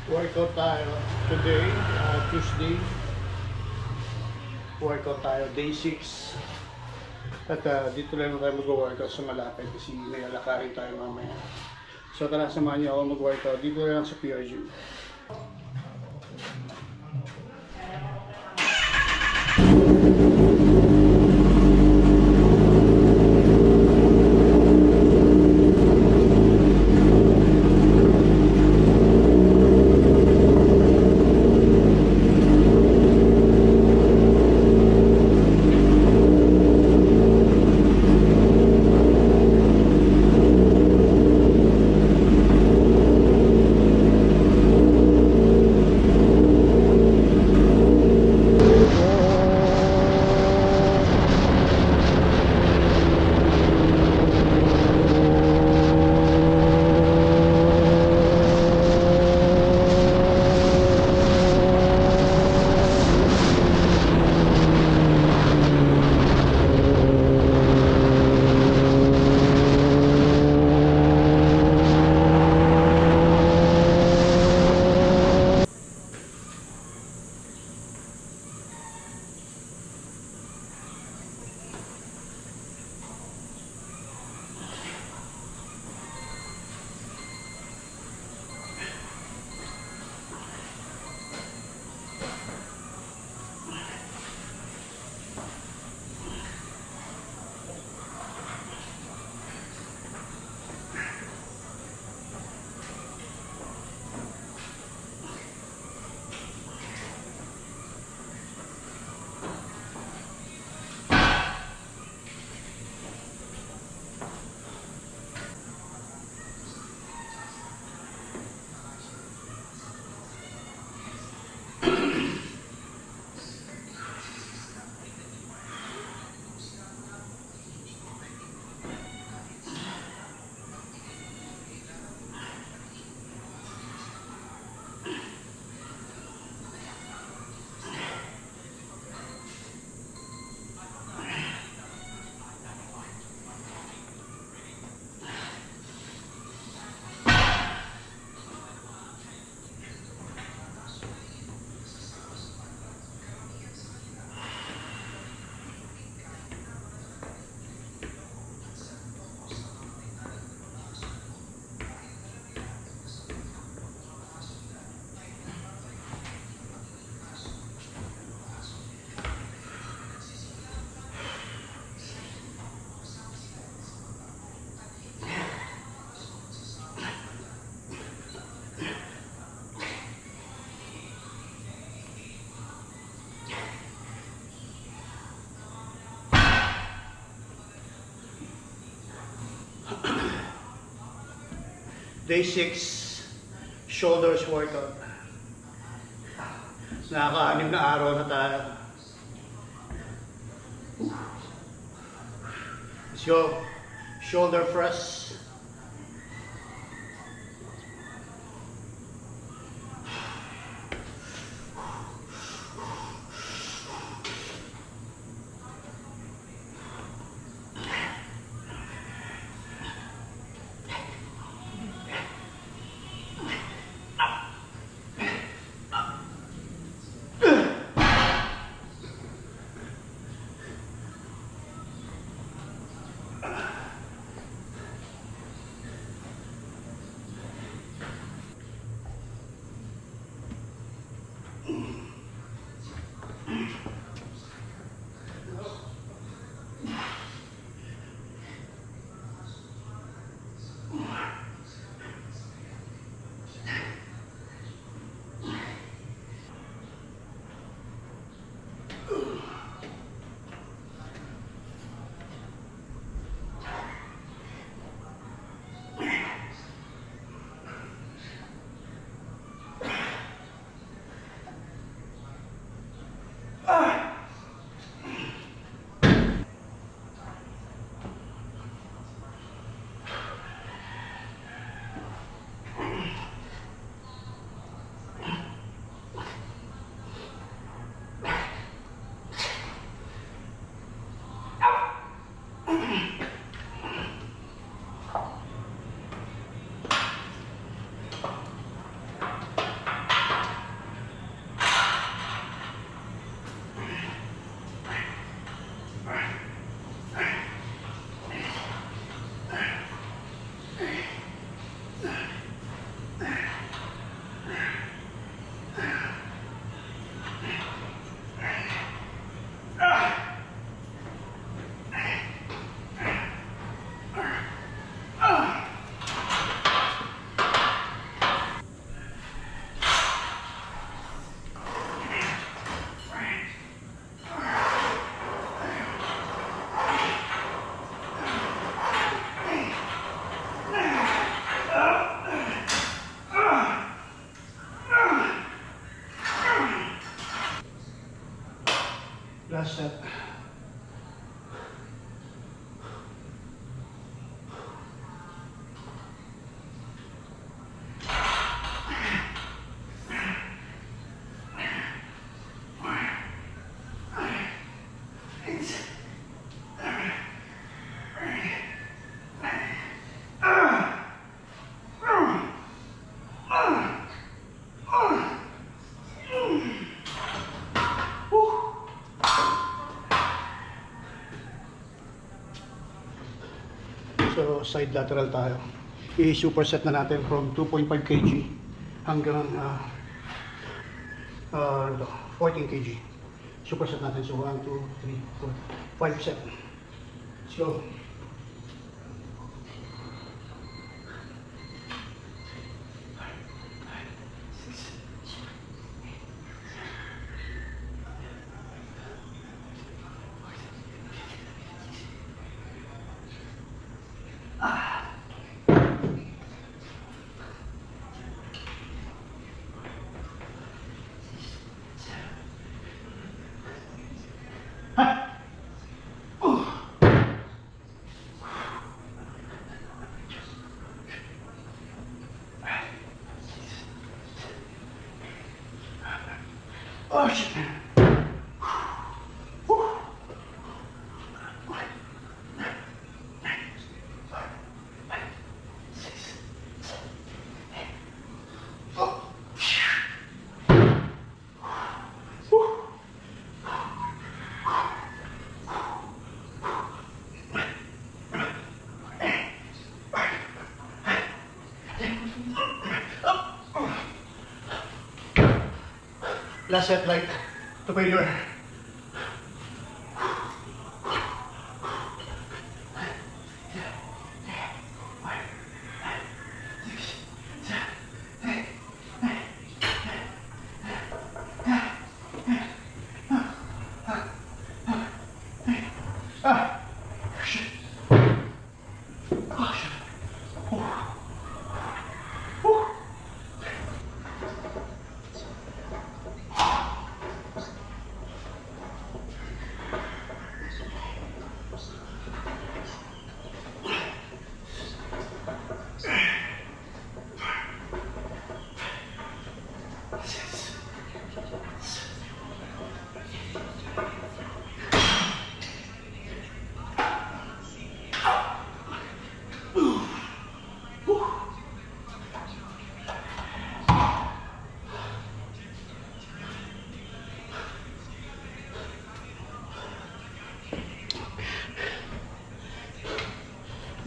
Workout tayo today, Tuesday. Workout tayo, day 6. At dito lang tayo mag-workout sa malapit kasi may alakarin tayo mamaya. So tara, samahan niyo ako mag-workout dito lang sa PR Gym. Day 6, shoulders workout. Nakaka-anim na araw na tayo. Let's go. Shoulder press. So side lateral tayo. I-superset na natin from 2.5 kg hanggang 14 kg. Superset natin. So 1, 2, 3, 4, 5 set. Let's go. Oh shit. Last set light to failure.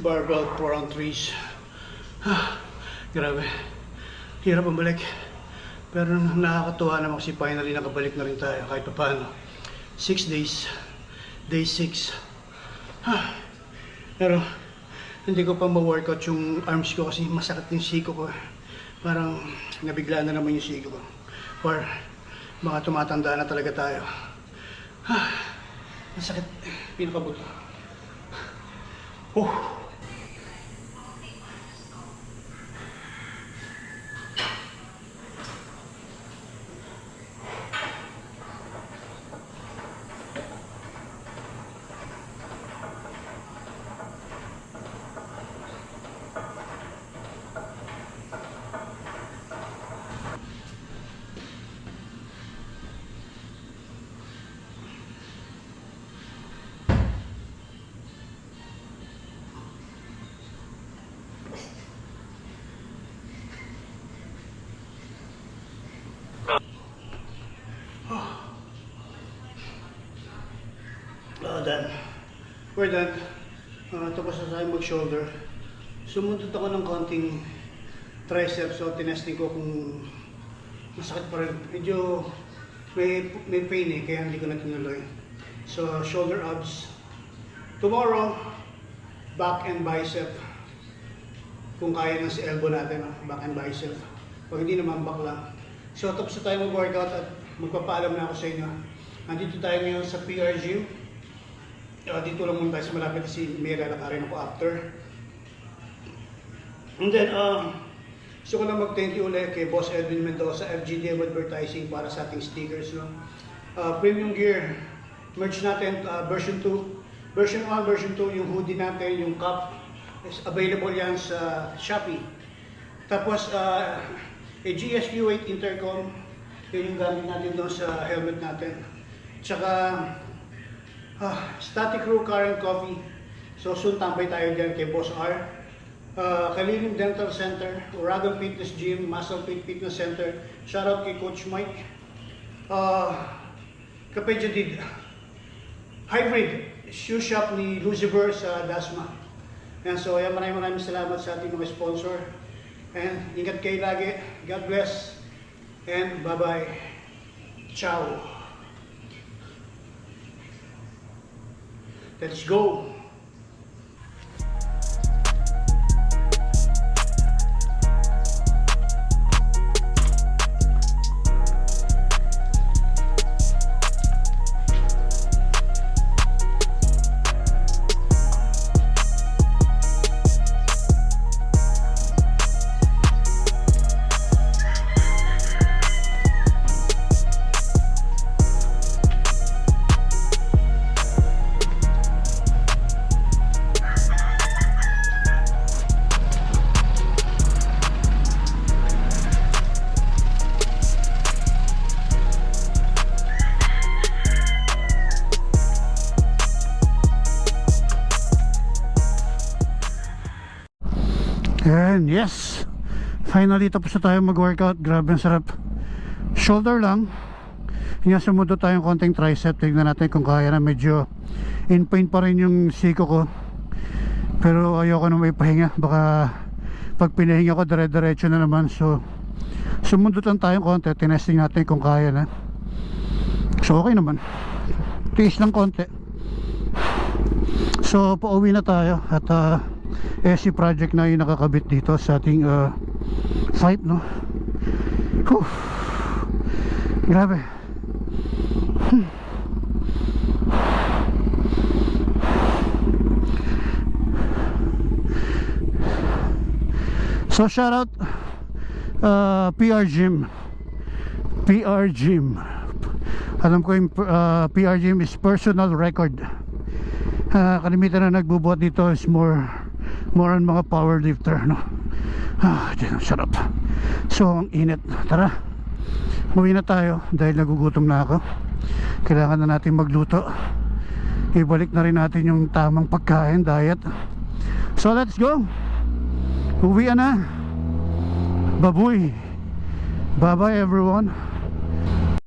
Barbell 4 on 3s. Grabe. Hirap bumalik. Pero nakakatuwa naman kasi finally nakabalik na rin tayo kahit pa paano. 6 days. Day 6. Pero hindi ko pa ma-workout yung arms ko kasi masakit yung siko ko. Parang nabigla na naman yung siko ko. Or mga tumatanda na talaga tayo. Masakit. Pinakabuto. Done. We're done. Tapos na tayo mag-shoulder. Sumunod ako ng konting triceps. So, tinesting ko kung masakit pa rin. Medyo may pain eh, kaya hindi ko na tinuloy. So, shoulder abs. Tomorrow, back and bicep. Kung kaya na si elbow natin, back and bicep. Pag hindi naman, back lang. So, tapos na tayo mag-workout at magpapaalam na ako sa inyo. Nandito tayo ngayon sa PR Gym. Dito lang muna tayo sa malapit kasi may lalakarin ako after. And then, gusto ko lang mag-thank you ulit kay Boss Edwin Mendoza, FGDM Advertising para sa ating stickers. No? Premium gear, merch natin, version 2. Version 1, version 2, yung hoodie natin, yung cup, is available yan sa Shopee. Tapos, a GSQ8 intercom, yun yung gamit natin doon sa helmet natin. Tsaka, Static Crew Car and Coffee. So soon tambay tayo dyan kay Boss R. Kalilim Dental Center, Uragan Fitness Gym, Muscle Fit Fitness Center. Shoutout kay Coach Mike. Kapedjadid. Hybrid Shoe Shop ni Lucifer sa Dasma. And so, ayan, maraming salamat sa ating mga sponsor. And ingat kayo lagi. God bless. And bye-bye. Ciao. Let's go. And yes, finally tapos na tayo mag-workout. Grabe ang sarap. Shoulder lang. Yung sumundo tayong konting tricep. Tignan natin kung kaya na. Medyo in pain pa rin yung siko ko, pero ayoko na may pahinga. Baka pag pinahinga ko dire-diretso na naman. So sumundot lang tayong konti. Tinesting natin kung kaya na. So okay naman. Tiis lang konti. So pauwi na tayo. At SC project na yung nakakabit dito sa ating site, no? Whew. Grabe. So shout out PR Gym. PR Gym. Alam ko yung PR Gym is personal record. Kalimitan na nagbubuhat dito is more on mga power lifter, no? Dyan, sarap. So ang init. Tara, uwi na tayo dahil nagugutom na ako. Kailangan na natin magluto. Ibalik na rin natin yung tamang pagkain, diet. So let's go. Uwi na. Babuy. Bye bye everyone.